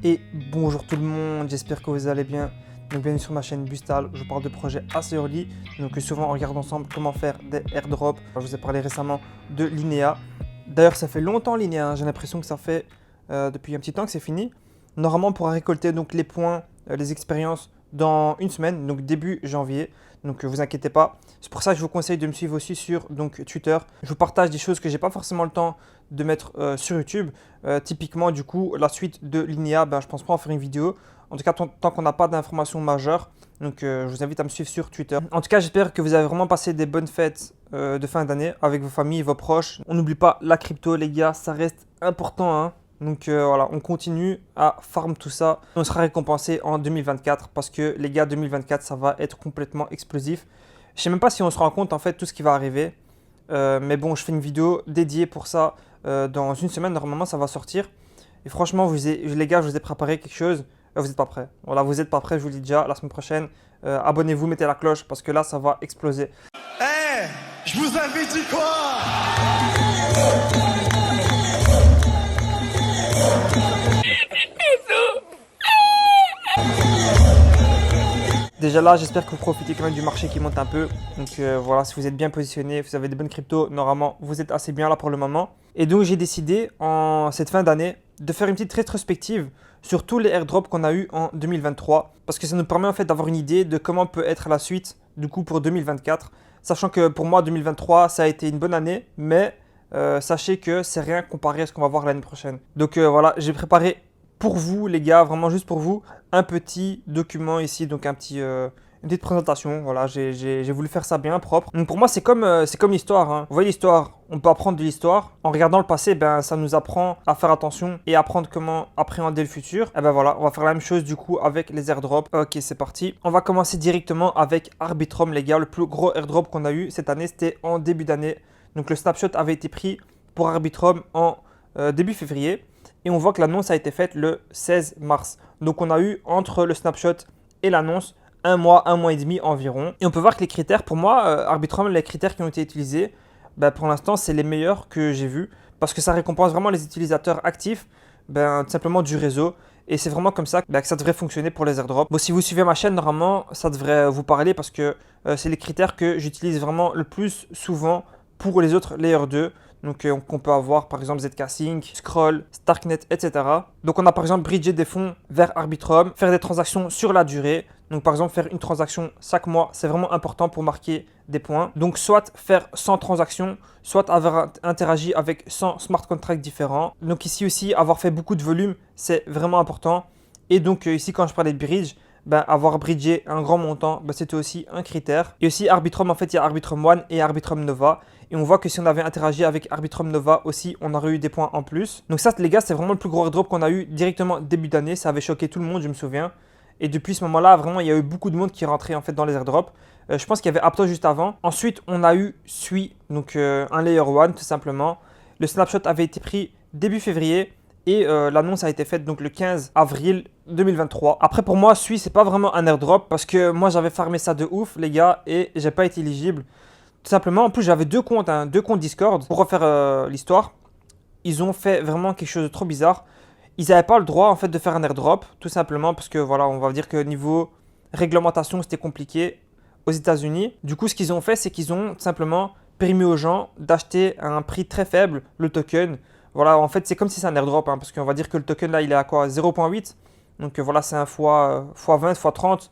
Et bonjour tout le monde, j'espère que vous allez bien. Donc bienvenue sur ma chaîne Bustal, je parle de projets assez early. Donc souvent on regarde ensemble comment faire des airdrops. Je vous ai parlé récemment de Linea. D'ailleurs ça fait longtemps Linea, j'ai l'impression que ça fait depuis un petit temps que c'est fini. Normalement on pourra récolter donc les points, les expériences dans une semaine, donc début janvier. Donc vous inquiétez pas. C'est pour ça que je vous conseille de me suivre aussi sur donc, Twitter. Je vous partage des choses que j'ai pas forcément le temps de mettre sur YouTube. Typiquement du coup la suite de Linea, je pense pas en faire une vidéo. En tout cas tant qu'on n'a pas d'informations majeures. Donc je vous invite à me suivre sur Twitter. En tout cas j'espère que vous avez vraiment passé des bonnes fêtes de fin d'année avec vos familles, vos proches. On n'oublie pas la crypto les gars, ça reste important hein. Donc voilà, on continue à farm tout ça. On sera récompensé en 2024 parce que les gars, 2024, ça va être complètement explosif. Je sais même pas si on se rend compte en fait tout ce qui va arriver. Mais bon, je fais une vidéo dédiée pour ça dans une semaine. Normalement, ça va sortir. Et franchement, les gars, je vous ai préparé quelque chose. Vous n'êtes pas prêts. Voilà, vous n'êtes pas prêts, je vous le dis déjà. La semaine prochaine, abonnez-vous, mettez la cloche parce que là, ça va exploser. Hey, je vous avais dit quoi? Déjà là, j'espère que vous profitez quand même du marché qui monte un peu. Donc voilà, si vous êtes bien positionné, vous avez des bonnes cryptos, normalement, vous êtes assez bien là pour le moment. Et donc, j'ai décidé en cette fin d'année de faire une petite rétrospective sur tous les airdrops qu'on a eu en 2023. Parce que ça nous permet en fait d'avoir une idée de comment peut être la suite du coup pour 2024. Sachant que pour moi, 2023, ça a été une bonne année, mais sachez que c'est rien comparé à ce qu'on va voir l'année prochaine. Donc voilà, j'ai préparé pour vous les gars, vraiment juste pour vous, un petit document ici, donc une petite présentation. Voilà, j'ai voulu faire ça bien propre. Donc pour moi c'est comme l'histoire hein. Vous voyez l'histoire, on peut apprendre de l'histoire. En regardant le passé, ça nous apprend à faire attention et apprendre comment appréhender le futur. Et voilà, on va faire la même chose du coup avec les airdrops. Ok, c'est parti. On va commencer directement avec Arbitrum les gars. Le plus gros airdrop qu'on a eu cette année, c'était en début d'année. Donc le snapshot avait été pris pour Arbitrum en début février. Et on voit que l'annonce a été faite le 16 mars. Donc on a eu entre le snapshot et l'annonce un mois et demi environ. Et on peut voir que les critères, pour moi, Arbitrum, les critères qui ont été utilisés, pour l'instant, c'est les meilleurs que j'ai vus. Parce que ça récompense vraiment les utilisateurs actifs, tout simplement du réseau. Et c'est vraiment comme ça que ça devrait fonctionner pour les airdrops. Bon, si vous suivez ma chaîne, normalement, ça devrait vous parler parce que c'est les critères que j'utilise vraiment le plus souvent pour les autres Layer 2. Donc on peut avoir par exemple ZK Sync, Scroll, Starknet, etc. Donc on a par exemple bridgé des fonds vers Arbitrum, faire des transactions sur la durée. Donc par exemple faire une transaction chaque mois, c'est vraiment important pour marquer des points. Donc soit faire 100 transactions, soit avoir interagi avec 100 smart contracts différents. Donc ici aussi avoir fait beaucoup de volume, c'est vraiment important. Et donc ici quand je parlais de bridge, avoir bridgé un grand montant, c'était aussi un critère. Et aussi Arbitrum, en fait il y a Arbitrum One et Arbitrum Nova. Et on voit que si on avait interagi avec Arbitrum Nova aussi, on aurait eu des points en plus. Donc ça, les gars, c'est vraiment le plus gros airdrop qu'on a eu directement début d'année. Ça avait choqué tout le monde, je me souviens. Et depuis ce moment-là, vraiment, il y a eu beaucoup de monde qui rentrait en fait dans les airdrops. Je pense qu'il y avait Aptos juste avant. Ensuite, on a eu Sui, donc un Layer 1 tout simplement. Le snapshot avait été pris début février. Et l'annonce a été faite donc le 15 avril 2023. Après pour moi, Sui, c'est pas vraiment un airdrop parce que moi j'avais farmé ça de ouf les gars et j'ai pas été éligible. Tout simplement, en plus j'avais deux comptes Discord pour refaire l'histoire. Ils ont fait vraiment quelque chose de trop bizarre. Ils n'avaient pas le droit en fait de faire un airdrop, tout simplement parce que voilà, on va dire que niveau réglementation c'était compliqué aux États-Unis. Du coup, ce qu'ils ont fait, c'est qu'ils ont tout simplement permis aux gens d'acheter à un prix très faible le token. Voilà, en fait, c'est comme si c'est un airdrop, hein, parce qu'on va dire que le token là, il est à quoi 0,8. Donc voilà, c'est un fois 20, fois 30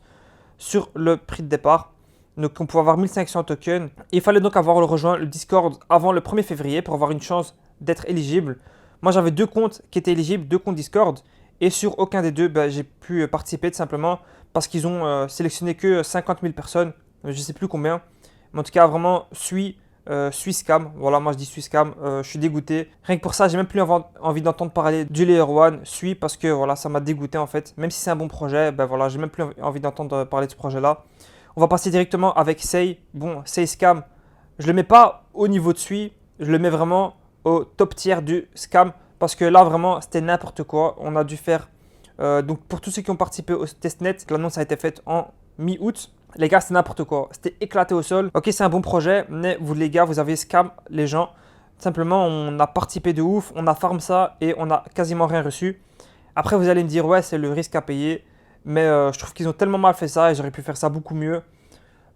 sur le prix de départ. Donc on pouvait avoir 1500 tokens. Et il fallait donc avoir rejoint le Discord avant le 1er février pour avoir une chance d'être éligible. Moi j'avais deux comptes qui étaient éligibles, deux comptes Discord. Et sur aucun des deux, j'ai pu participer tout simplement parce qu'ils ont sélectionné que 50 000 personnes. Je ne sais plus combien. Mais en tout cas, vraiment, Swisscam. Voilà, moi je dis Swisscam. Je suis dégoûté. Rien que pour ça, j'ai même plus envie d'entendre parler du Layer 1, parce que voilà, ça m'a dégoûté en fait. Même si c'est un bon projet, voilà, j'ai même plus envie d'entendre parler de ce projet-là. On va passer directement avec Sei. Bon, Sei Scam, je ne le mets pas au niveau de Sui, je le mets vraiment au top tier du scam parce que là vraiment c'était n'importe quoi. On a dû faire, donc pour tous ceux qui ont participé au testnet, l'annonce a été faite en mi-août. Les gars, c'est n'importe quoi, c'était éclaté au sol. Ok, c'est un bon projet, mais vous les gars, vous avez scam les gens. Simplement, on a participé de ouf, on a farm ça et on a quasiment rien reçu. Après, vous allez me dire, ouais, c'est le risque à payer. Mais je trouve qu'ils ont tellement mal fait ça et j'aurais pu faire ça beaucoup mieux.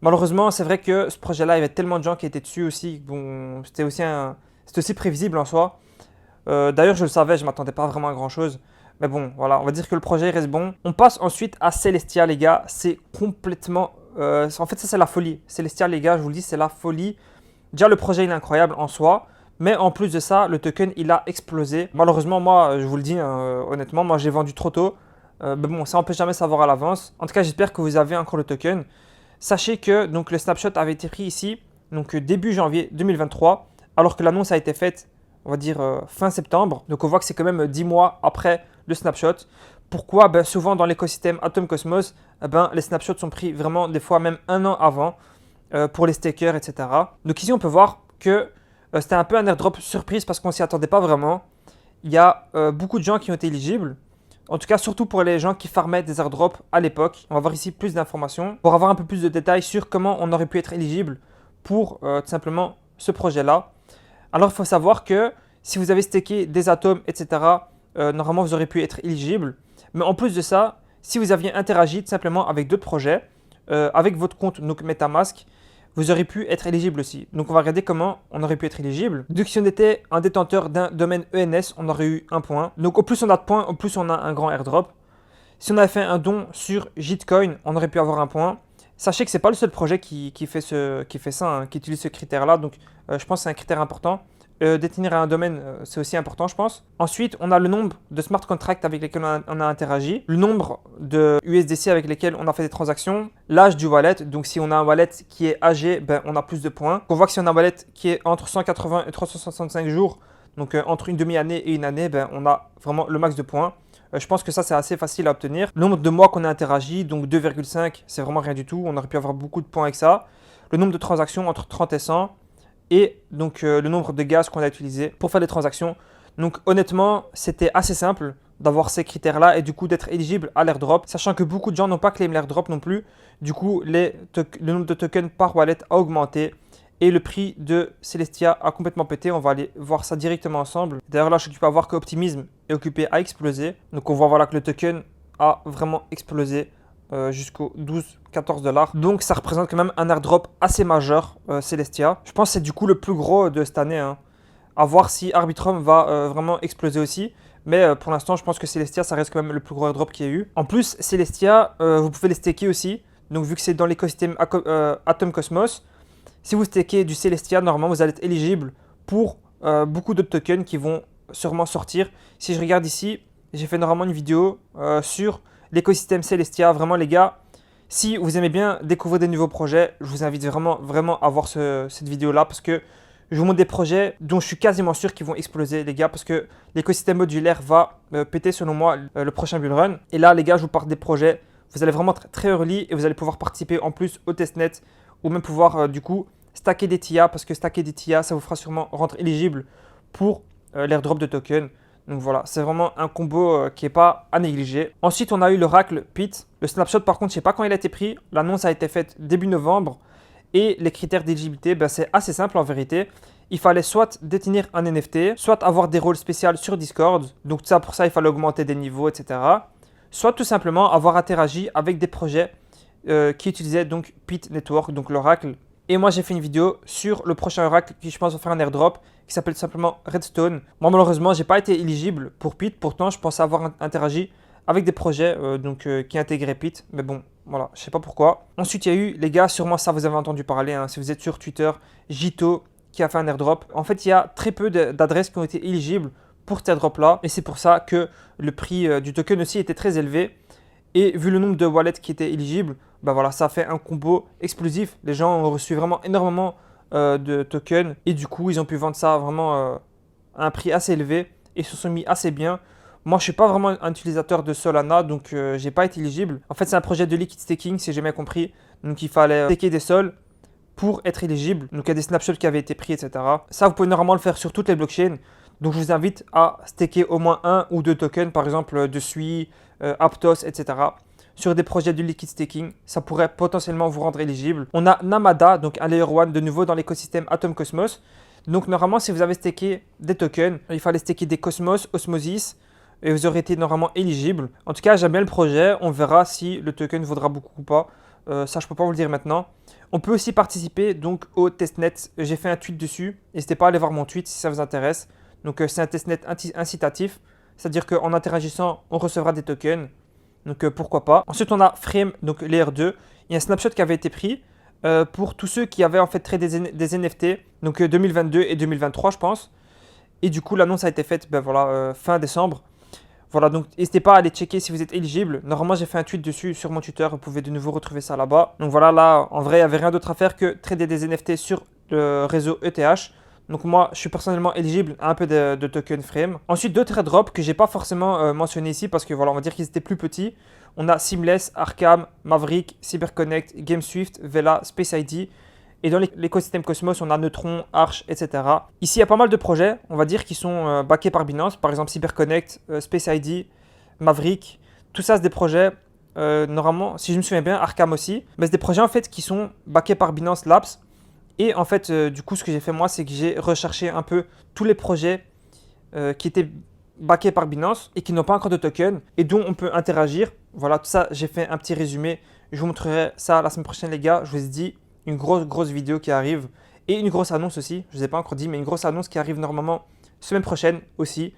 Malheureusement, c'est vrai que ce projet-là, il y avait tellement de gens qui étaient dessus aussi. Bon, c'était aussi prévisible en soi. D'ailleurs, je le savais, je ne m'attendais pas vraiment à grand-chose. Mais bon, voilà, on va dire que le projet reste bon. On passe ensuite à Celestia, les gars. C'est complètement... en fait, ça, c'est la folie. Celestia, les gars, je vous le dis, c'est la folie. Déjà, le projet, il est incroyable en soi. Mais en plus de ça, le token, il a explosé. Malheureusement, moi, je vous le dis, hein, honnêtement, moi, j'ai vendu trop tôt. Mais bon, ça, on peut jamais savoir à l'avance. En tout cas, j'espère que vous avez encore le token. Sachez que donc, le snapshot avait été pris ici, donc début janvier 2023, alors que l'annonce a été faite, on va dire, fin septembre. Donc, on voit que c'est quand même 10 mois après le snapshot. Pourquoi? Ben, souvent, dans l'écosystème Atom Cosmos, ben, les snapshots sont pris vraiment des fois même un an avant pour les stakers, etc. Donc, ici, on peut voir que c'était un peu un airdrop surprise parce qu'on ne s'y attendait pas vraiment. Il y a beaucoup de gens qui ont été éligibles. En tout cas, surtout pour les gens qui farmaient des airdrops à l'époque. On va voir ici plus d'informations pour avoir un peu plus de détails sur comment on aurait pu être éligible pour tout simplement ce projet-là. Alors, il faut savoir que si vous avez stacké des atomes, etc., normalement, vous aurez pu être éligible. Mais en plus de ça, si vous aviez interagi tout simplement avec d'autres projets, avec votre compte donc MetaMask, vous aurez pu être éligible aussi. Donc, on va regarder comment on aurait pu être éligible. Donc, si on était un détenteur d'un domaine ENS, on aurait eu un point. Donc, au plus on a de points, au plus on a un grand airdrop. Si on avait fait un don sur Gitcoin, on aurait pu avoir un point. Sachez que ce n'est pas le seul projet qui fait ça, hein, qui utilise ce critère-là. Donc, je pense que c'est un critère important. Détenir un domaine, c'est aussi important, je pense. Ensuite, on a le nombre de smart contracts avec lesquels on a interagi, le nombre de USDC avec lesquels on a fait des transactions, l'âge du wallet. Donc, si on a un wallet qui est âgé, ben, on a plus de points. On voit que si on a un wallet qui est entre 180 et 365 jours, donc entre une demi-année et une année, ben, on a vraiment le max de points. Je pense que ça, c'est assez facile à obtenir. Le nombre de mois qu'on a interagi, donc 2,5, c'est vraiment rien du tout. On aurait pu avoir beaucoup de points avec ça. Le nombre de transactions entre 30 et 100. Et donc le nombre de gaz qu'on a utilisé pour faire les transactions. Donc honnêtement, c'était assez simple d'avoir ces critères-là et du coup d'être éligible à l'airdrop, sachant que beaucoup de gens n'ont pas claim l'airdrop non plus. Du coup, le nombre de tokens par wallet a augmenté et le prix de Celestia a complètement pété. On va aller voir ça directement ensemble. D'ailleurs là, je suis occupé à voir que Optimism est occupé à exploser. Donc on voit voilà que le token a vraiment explosé jusqu'aux 12-14 $. Donc ça représente quand même un airdrop assez majeur, Celestia. Je pense que c'est du coup le plus gros de cette année, hein. À voir si Arbitrum va vraiment exploser aussi. Mais pour l'instant, je pense que Celestia, ça reste quand même le plus gros airdrop qu'il y a eu. En plus, Celestia, vous pouvez les staker aussi. Donc vu que c'est dans l'écosystème Atom Cosmos, si vous stakez du Celestia, normalement, vous allez être éligible pour beaucoup d'autres tokens qui vont sûrement sortir. Si je regarde ici, j'ai fait normalement une vidéo sur l'écosystème Celestia. Vraiment, les gars, si vous aimez bien découvrir des nouveaux projets, je vous invite vraiment à voir cette vidéo-là parce que je vous montre des projets dont je suis quasiment sûr qu'ils vont exploser, les gars, parce que l'écosystème modulaire va péter, selon moi, le prochain bull run. Et là, les gars, je vous parle des projets. Vous allez vraiment être très early et vous allez pouvoir participer en plus au testnet ou même pouvoir, du coup, stacker des TIA parce que stacker des TIA, ça vous fera sûrement rendre éligible pour l'airdrop de tokens. Donc voilà, c'est vraiment un combo qui n'est pas à négliger. Ensuite, on a eu l'Oracle Pit. Le snapshot, par contre, je ne sais pas quand il a été pris. L'annonce a été faite début novembre. Et les critères d'éligibilité, ben, c'est assez simple en vérité. Il fallait soit détenir un NFT, soit avoir des rôles spéciaux sur Discord. Donc ça, pour ça, il fallait augmenter des niveaux, etc. Soit tout simplement avoir interagi avec des projets qui utilisaient donc Pit Network, donc l'Oracle. Et moi, j'ai fait une vidéo sur le prochain Oracle qui, je pense, va faire un airdrop qui s'appelle simplement Redstone. Moi, malheureusement, je n'ai pas été éligible pour Pit. Pourtant, je pensais avoir interagi avec des projets qui intégraient Pit. Mais bon, voilà, je ne sais pas pourquoi. Ensuite, il y a eu, les gars, sûrement ça, vous avez entendu parler, hein, si vous êtes sur Twitter, Jito qui a fait un airdrop. En fait, il y a très peu d'adresses qui ont été éligibles pour cet airdrop-là. Et c'est pour ça que le prix du token aussi était très élevé. Et vu le nombre de wallets qui étaient éligibles, bah voilà, ça a fait un combo explosif. Les gens ont reçu vraiment énormément de tokens et du coup, ils ont pu vendre ça vraiment à un prix assez élevé et se sont mis assez bien. Moi, je ne suis pas vraiment un utilisateur de Solana, donc je n'ai pas été éligible. En fait, c'est un projet de liquid staking, si j'ai bien compris. Donc, il fallait staker des sols pour être éligible. Donc, il y a des snapshots qui avaient été pris, etc. Ça, vous pouvez normalement le faire sur toutes les blockchains. Donc, je vous invite à staker au moins 1 ou 2 tokens, par exemple de Sui, Aptos, etc. Sur des projets de liquid staking, ça pourrait potentiellement vous rendre éligible. On a Namada, donc un layer 1 de nouveau dans l'écosystème Atom Cosmos. Donc, normalement, si vous avez staké des tokens, il fallait staker des Cosmos, Osmosis, et vous aurez été normalement éligible. En tout cas, j'aime bien le projet. On verra si le token vaudra beaucoup ou pas. Ça, je peux pas vous le dire maintenant. On peut aussi participer donc au testnet. J'ai fait un tweet dessus. N'hésitez pas à aller voir mon tweet si ça vous intéresse. Donc, c'est un testnet incitatif. C'est-à-dire qu'en interagissant, on recevra des tokens. Donc, pourquoi pas. Ensuite, on a Frame, donc Layer 2. Il y a un snapshot qui avait été pris pour tous ceux qui avaient en fait tradé des NFT. Donc, 2022 et 2023, je pense. Et du coup, l'annonce a été faite fin décembre. Voilà, donc n'hésitez pas à aller checker si vous êtes éligible. Normalement, j'ai fait un tweet dessus sur mon Twitter. Vous pouvez de nouveau retrouver ça là-bas. Donc voilà, là, en vrai, il n'y avait rien d'autre à faire que trader des NFT sur le réseau ETH. Donc moi, je suis personnellement éligible à un peu de token frame. Ensuite, d'autres airdrops que j'ai pas forcément mentionné ici parce que voilà, on va dire qu'ils étaient plus petits. On a Seamless, Arkham, Maverick, CyberConnect, GameSwift, Vela, Space ID. Et dans l'écosystème Cosmos, on a Neutron, Arch, etc. Ici, il y a pas mal de projets, on va dire, qui sont backés par Binance. Par exemple, CyberConnect, Space ID, Maverick. Tout ça, c'est des projets, normalement, si je me souviens bien, Arkham aussi. Mais c'est des projets, en fait, qui sont backés par Binance Labs. Et en fait, du coup, ce que j'ai fait, moi, c'est que j'ai recherché un peu tous les projets qui étaient backés par Binance et qui n'ont pas encore de token et dont on peut interagir. Voilà, tout ça, j'ai fait un petit résumé. Je vous montrerai ça la semaine prochaine, les gars. Je vous ai dit une grosse vidéo qui arrive et une grosse annonce aussi. Je ne vous ai pas encore dit, mais une grosse annonce qui arrive normalement semaine prochaine aussi.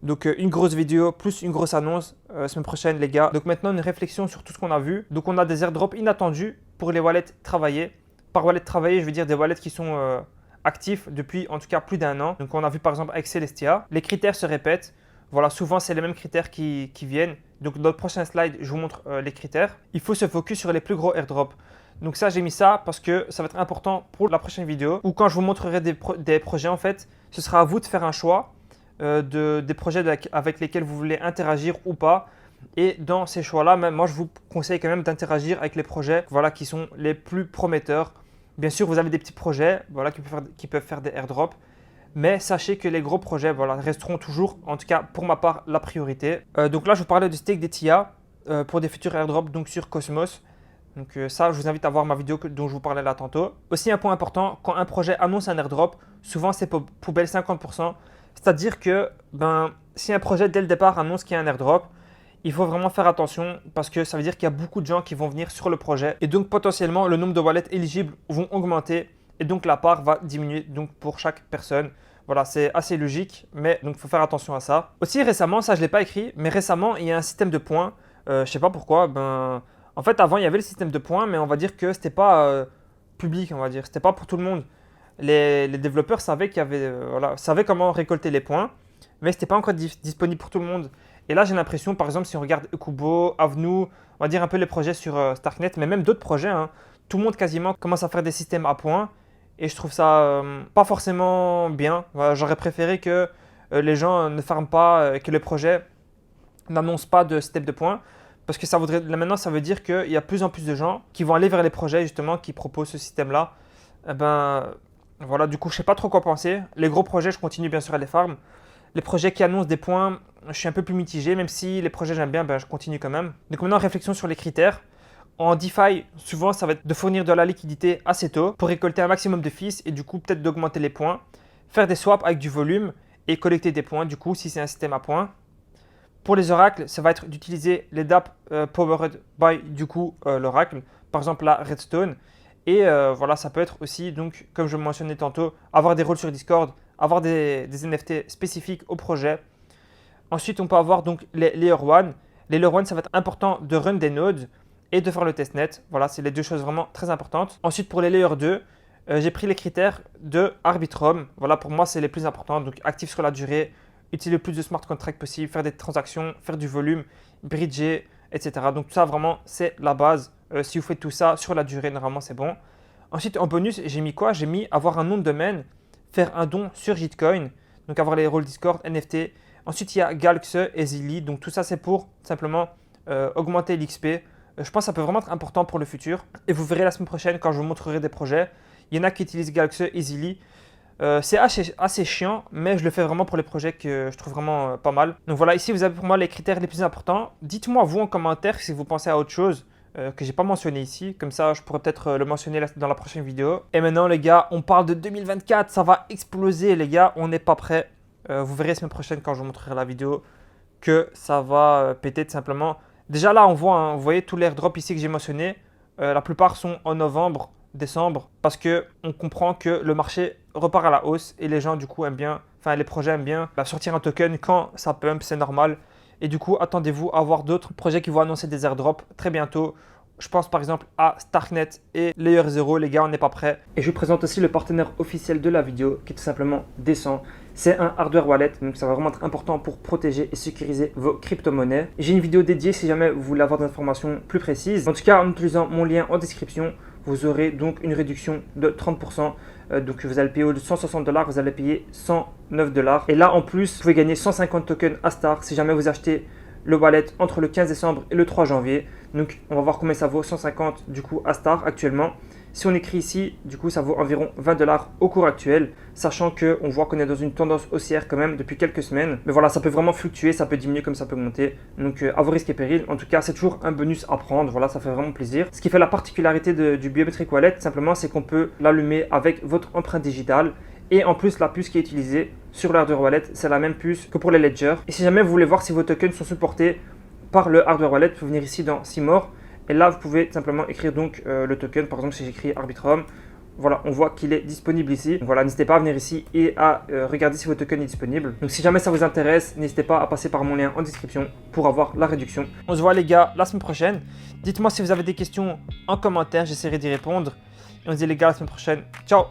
Donc une grosse vidéo plus une grosse annonce semaine prochaine, les gars. Donc maintenant, une réflexion sur tout ce qu'on a vu. Donc on a des airdrops inattendus pour les wallets travaillés. Par wallet travaillé, je veux dire des wallets qui sont actifs depuis en tout cas plus d'1 an. Donc on a vu par exemple avec Celestia. Les critères se répètent. Voilà, souvent c'est les mêmes critères qui viennent. Donc dans le prochain slide, je vous montre les critères. Il faut se focus sur les plus gros airdrops. Donc ça, j'ai mis ça parce que ça va être important pour la prochaine vidéo. Ou quand je vous montrerai des projets, en fait, ce sera à vous de faire un choix des projets avec lesquels vous voulez interagir ou pas. Et dans ces choix-là, moi, je vous conseille quand même d'interagir avec les projets qui sont les plus prometteurs. Bien sûr, vous avez des petits projets qui peuvent faire des airdrops. Mais sachez que les gros projets resteront toujours, en tout cas pour ma part, la priorité. Donc là, je vous parlais de stake des TIA pour des futurs airdrops donc sur Cosmos. Donc ça, je vous invite à voir ma vidéo dont je vous parlais là tantôt. Aussi un point important, quand un projet annonce un airdrop, souvent c'est poubelle 50%. C'est-à-dire que si un projet dès le départ annonce qu'il y a un airdrop, il faut vraiment faire attention parce que ça veut dire qu'il y a beaucoup de gens qui vont venir sur le projet. Et donc potentiellement, le nombre de wallets éligibles vont augmenter et donc la part va diminuer donc, pour chaque personne. Voilà, c'est assez logique, mais donc il faut faire attention à ça. Aussi récemment, ça je ne l'ai pas écrit, mais récemment, il y a un système de points. Je ne sais pas pourquoi, en fait, avant, il y avait le système de points, mais on va dire que ce n'était pas public, on va dire. Ce n'était pas pour tout le monde. Les développeurs savaient savaient comment récolter les points, mais ce n'était pas encore disponible pour tout le monde. Et là, j'ai l'impression, par exemple, si on regarde Kubo, Avenu, on va dire un peu les projets sur Starknet, mais même d'autres projets, tout le monde quasiment commence à faire des systèmes à points. Et je trouve ça pas forcément bien. Voilà, j'aurais préféré que les gens ne farment pas, que les projets n'annoncent pas de système de points. Parce que maintenant, ça veut dire qu'il y a plus en plus de gens qui vont aller vers les projets justement qui proposent ce système-là. Du coup, je ne sais pas trop quoi penser. Les gros projets, je continue bien sûr à les farm. Les projets qui annoncent des points, je suis un peu plus mitigé. Même si les projets j'aime bien, je continue quand même. Donc maintenant, réflexion sur les critères. En DeFi, souvent, ça va être de fournir de la liquidité assez tôt pour récolter un maximum de fees et du coup, peut-être d'augmenter les points. Faire des swaps avec du volume et collecter des points, du coup, si c'est un système à points. Pour les oracles, ça va être d'utiliser les dApps powered by l'oracle, par exemple la Redstone. Et ça peut être aussi, donc, comme je le mentionnais tantôt, avoir des rôles sur Discord, avoir des NFT spécifiques au projet. Ensuite, on peut avoir donc les Layer 1. Les Layer 1, ça va être important de run des nodes et de faire le testnet. Voilà, c'est les deux choses vraiment très importantes. Ensuite, pour les Layer 2, j'ai pris les critères de Arbitrum. Voilà, pour moi, c'est les plus importants. Donc, actif sur la durée, utiliser le plus de smart contracts possible, faire des transactions, faire du volume, bridger, etc. Donc tout ça, vraiment, c'est la base. Si vous faites tout ça sur la durée, normalement, c'est bon. Ensuite, en bonus, j'ai mis quoi? J'ai mis avoir un nom de domaine, faire un don sur Gitcoin, donc avoir les rôles Discord, NFT. Ensuite, il y a Galxe et Zilli. Donc tout ça, c'est pour simplement augmenter l'XP. Je pense que ça peut vraiment être important pour le futur. Et vous verrez la semaine prochaine quand je vous montrerai des projets. Il y en a qui utilisent Galxe et Zilli. C'est assez chiant, mais je le fais vraiment pour les projets que je trouve vraiment pas mal. Donc voilà, ici vous avez pour moi les critères les plus importants. Dites-moi vous en commentaire si vous pensez à autre chose que j'ai pas mentionné ici. Comme ça, je pourrais peut-être le mentionner dans la prochaine vidéo. Et maintenant les gars, on parle de 2024. Ça va exploser les gars, on n'est pas prêt. Vous verrez la semaine prochaine quand je vous montrerai la vidéo que ça va péter tout simplement. Déjà là, on voit, hein, vous voyez tous les airdrops ici que j'ai mentionnés, la plupart sont en novembre, décembre, parce que on comprend que le marché repart à la hausse et les gens du coup aiment bien, enfin les projets aiment bien sortir un token quand ça pump, c'est normal. Et du coup, attendez-vous à voir d'autres projets qui vont annoncer des airdrops très bientôt. Je pense par exemple à Starknet et Layer 0, les gars, on n'est pas prêts. Et je vous présente aussi le partenaire officiel de la vidéo qui est tout simplement Descend. C'est un hardware wallet, donc ça va vraiment être important pour protéger et sécuriser vos crypto-monnaies. J'ai une vidéo dédiée si jamais vous voulez avoir des informations plus précises. En tout cas, en utilisant mon lien en description, vous aurez donc une réduction de 30%. Donc vous allez payer au lieu de 160 $, vous allez payer 109 $. Et là en plus, vous pouvez gagner 150 tokens Astar si jamais vous achetez le wallet entre le 15 décembre et le 3 janvier. Donc on va voir combien ça vaut, 150 du coup Astar actuellement. Si on écrit ici, du coup ça vaut environ 20 $ au cours actuel, sachant qu'on voit qu'on est dans une tendance haussière quand même depuis quelques semaines. Mais voilà, ça peut vraiment fluctuer, ça peut diminuer comme ça peut monter. Donc à vos risques et périls. En tout cas, c'est toujours un bonus à prendre. Voilà, ça fait vraiment plaisir. Ce qui fait la particularité du Biometric Wallet, simplement, c'est qu'on peut l'allumer avec votre empreinte digitale. Et en plus, la puce qui est utilisée sur le hardware wallet, c'est la même puce que pour les ledgers. Et si jamais vous voulez voir si vos tokens sont supportés par le hardware wallet, vous pouvez venir ici dans Seymour. Et là, vous pouvez simplement écrire donc le token. Par exemple, si j'écris Arbitrum, voilà, on voit qu'il est disponible ici. Donc voilà, n'hésitez pas à venir ici et à regarder si votre token est disponible. Donc si jamais ça vous intéresse, n'hésitez pas à passer par mon lien en description pour avoir la réduction. On se voit les gars la semaine prochaine. Dites-moi si vous avez des questions en commentaire, j'essaierai d'y répondre. Et on se dit les gars la semaine prochaine. Ciao!